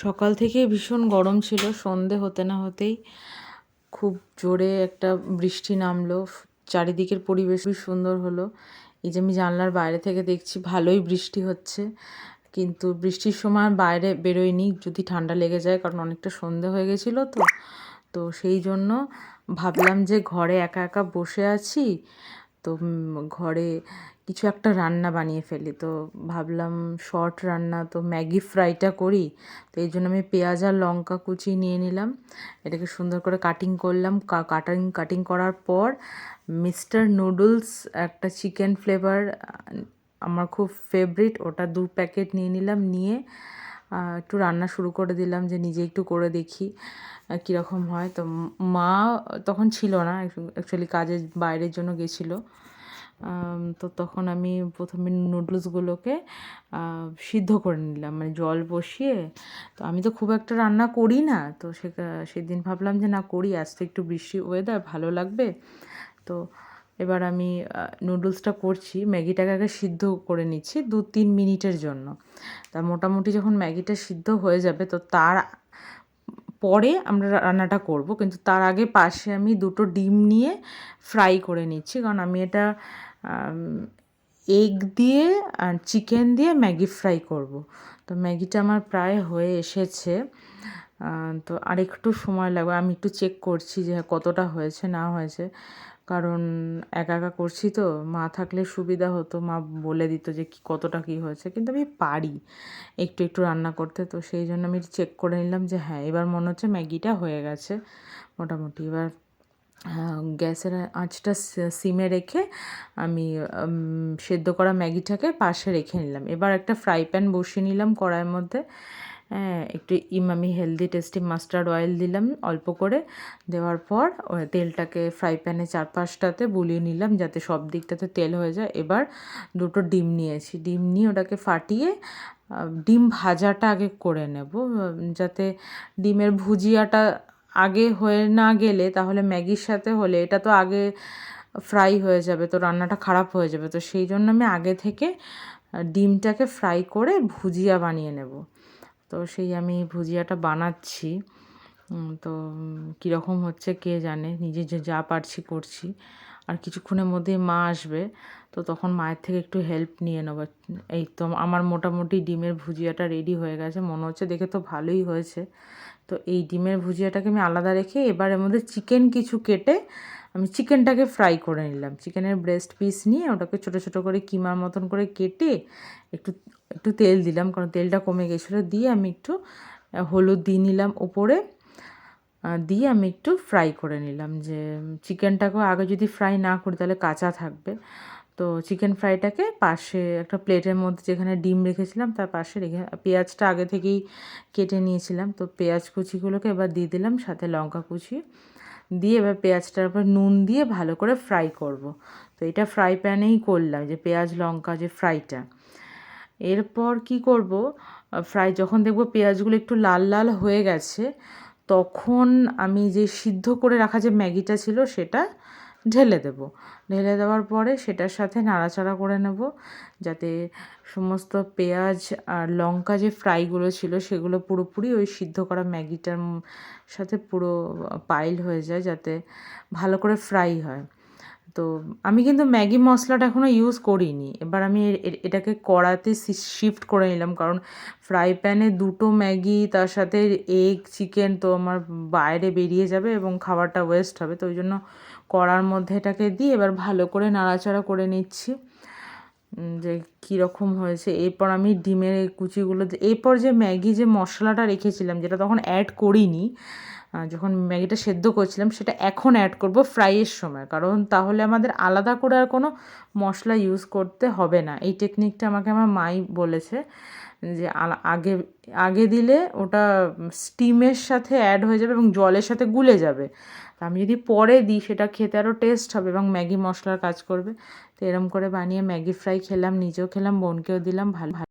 সকাল থেকেই ভীষণ গরম ছিল, সন্ধে হতে না হতেই খুব জোরে একটা বৃষ্টি নামলো। চারিদিকের পরিবেশ খুবই সুন্দর হলো। এই যে আমি জানলার বাইরে থেকে দেখছি ভালোই বৃষ্টি হচ্ছে, কিন্তু বৃষ্টির সময় বাইরে বেরোয়নি, যদি ঠান্ডা লেগে যায়, কারণ অনেকটা সন্ধে হয়ে গেছিলো। তো সেই জন্য ভাবলাম যে ঘরে একা একা বসে আছি, তো ঘরে কিছু একটা রান্না বানিয়ে ফেলি। তো ভাবলাম শর্ট রান্না, তো ম্যাগি ফ্রাইটা করি। তো এই জন্য আমি পেঁয়াজ আর লঙ্কা কুচি নিয়ে নিলাম, এটাকে সুন্দর করে কাটিং করলাম। কাটিং করার পর মিস্টার নুডলস, একটা চিকেন ফ্লেভার আমার খুব ফেভারিট, ওটা 2 প্যাকেট নিয়ে নিলাম। নিয়ে একটু রান্না শুরু করে দিলাম, যে নিজে একটু করে দেখি কীরকম হয়। তো মা তখন ছিল না, অ্যাকচুয়ালি কাজের বাইরের জন্য গেছিলো। তো তখন আমি প্রথমে নুডলসগুলোকে সিদ্ধ করে নিলাম, মানে জল বসিয়ে। তো আমি তো খুব একটা রান্না করি না, তো সেদিন ভাবলাম যে না করি, আজ তো একটু বৃষ্টি ওয়েদার, ভালো লাগবে। তো এবার আমি নুডলসটা করছি, ম্যাগিটাকে আগে সিদ্ধ করে নিচ্ছি 2-3 মিনিটের জন্য। তা মোটামুটি যখন ম্যাগিটা সিদ্ধ হয়ে যাবে, তো তার পরে আমরা রান্নাটা করব। কিন্তু তার আগে পাশে আমি 2টো ডিম নিয়ে ফ্রাই করে নিচ্ছি, কারণ আমি এটা এগ দিয়ে আর চিকেন দিয়ে ম্যাগি ফ্রাই করব। তো ম্যাগিটা আমার প্রায় হয়ে এসেছে, তো আর একটু সময় লাগবে। আমি একটু চেক করছি যে কতটা হয়েছে না হয়েছে, কারণ একা একা করছি তো, মা থাকলে সুবিধা হতো, মা বলে দিত যে কতটা কী হয়েছে। কিন্তু আমি পারি একটু একটু রান্না করতে, তো সেই জন্য আমি চেক করে নিলাম যে হ্যাঁ, এবার মনে হচ্ছে ম্যাগিটা হয়ে গেছে মোটামুটি। এবার গ্যাসের আঁচটা সিমে রেখে আমি সেদ্ধ করা ম্যাগিটাকে পাশে রেখে নিলাম। এবার একটা ফ্রাই প্যান বসিয়ে নিলাম কড়াইয়ের মধ্যে, একটু Emami healthy tasty mustard oil দিলাম অল্প করে। দেওয়ার পর তেলটাকে ফ্রাই প্যানে 4-5টাতে বুলিয়ে নিলাম, যাতে সব দিকটাতে তেল হয়ে যায়। এবার 2টো ডিম নিয়েছি, ডিম নিয়ে ওটাকে ফাটিয়ে ডিম ভাজাটা আগে করে নেব, যাতে ডিমের ভুজিয়াটা আগে হয়ে না গেলে, তাহলে ম্যাগির সাথে হলে এটা তো আগে ফ্রাই হয়ে যাবে, তো রান্নাটা খারাপ হয়ে যাবে। তো সেই জন্য আমি আগে থেকে ডিমটাকে ফ্রাই করে ভুজিয়া বানিয়ে নেব। তো সেই আমি ভুজিয়াটা বানাচ্ছি। তো কীরকম হচ্ছে কে জানে, নিজে যা পারছি করছি। আর কিছুক্ষণের মধ্যেই মা আসবে, তো তখন মায়ের থেকে একটু হেল্প নিয়ে নেবো। এই তো আমার মোটামুটি ডিমের ভুজিয়াটা রেডি হয়ে গেছে, মনে হচ্ছে দেখে তো ভালোই হয়েছে। তো এই ডিমের ভুজিয়াটাকে আমি আলাদা রেখে এবার এর মধ্যে চিকেন কিছু কেটে আমি চিকেনটাকে ফ্রাই করে নিলাম। চিকেনের ব্রেস্ট পিস নিয়ে ওটাকে ছোটো ছোটো করে কিমার মতন করে কেটে একটু একটু তেল দিলাম, কারণ তেলটা কমে গেছিলো। দিয়ে আমি একটু হলুদ দিয়ে নিলাম ওপরে, দিয়ে আমি একটু ফ্রাই করে নিলাম। যে চিকেনটাকেও আগে যদি ফ্রাই না করি তাহলে কাঁচা থাকবে। তো চিকেন ফ্রাইটাকে পাশে একটা প্লেটের মধ্যে, যেখানে ডিম রেখেছিলাম তার পাশে রেখে, পেঁয়াজটা আগে থেকেই কেটে নিয়েছিলাম, তো পেঁয়াজ কুচিগুলোকে এবার দিয়ে দিলাম, সাথে লঙ্কা কুচি দিয়ে এবার পেঁয়াজটার উপর নুন দিয়ে ভালো করে ফ্রাই করব। তো এটা ফ্রাই প্যানেই করলাম, যে পেঁয়াজ লঙ্কা যে ফ্রাইটা। এরপর কি করব, ফ্রাই যখন দেখব পেঁয়াজগুলো একটু লাল লাল হয়ে গেছে, তখন আমি যে সিদ্ধ করে রাখা যে ম্যাগিটা ছিল সেটা ঢেলে দেব। ঢেলে দেওয়ার পরে সেটার সাথে নাড়াচাড়া করে নেব, যাতে সমস্ত পেঁয়াজ আর লঙ্কা যে ফ্রাইগুলো ছিল সেগুলো পুরোপুরি ওই সিদ্ধ করা ম্যাগিটার সাথে পুরো পাইল হয়ে যায়, যাতে ভালো করে ফ্রাই হয়। তো আমি কিন্তু ম্যাগি মশলাটা এখনও ইউজ করিনি। এবার আমি এটাকে কড়াতে শিফট করে নিলাম, কারণ ফ্রাই প্যানে 2টো ম্যাগি তার সাথে এগ চিকেন তো আমার বাইরে বেরিয়ে যাবে এবং খাবারটা ওয়েস্ট হবে। তো ওই জন্য কড়ার মধ্যে এটাকে দিয়ে এবার ভালো করে নাড়াচাড়া করে নিচ্ছি, যে কীরকম হয়েছে। এরপর আমি ডিমের এই কুচিগুলো, এরপর যে ম্যাগি যে মশলাটা রেখেছিলাম, যেটা তখন অ্যাড করিনি, যখন ম্যাগিটা সেদ্ধ করছিলাম, সেটা এখন অ্যাড করব ফ্রাইয়ের সময়, কারণ তাহলে আমাদের আলাদা করে আর কোনো মশলা ইউজ করতে হবে না। এই টেকনিকটা আমাকে আমার মাই বলেছে, যে আগে আগে দিলে ওটা স্টিমের সাথে অ্যাড হয়ে যাবে এবং জলের সাথে গুলে যাবে। তো আমি যদি পরে দিই, সেটা খেতে আরও টেস্ট হবে এবং ম্যাগি মশলার কাজ করবে। তো এরম করে বানিয়ে ম্যাগি ফ্রাই খেলাম, নিজেও খেলাম, বোনকেও দিলাম। ভালো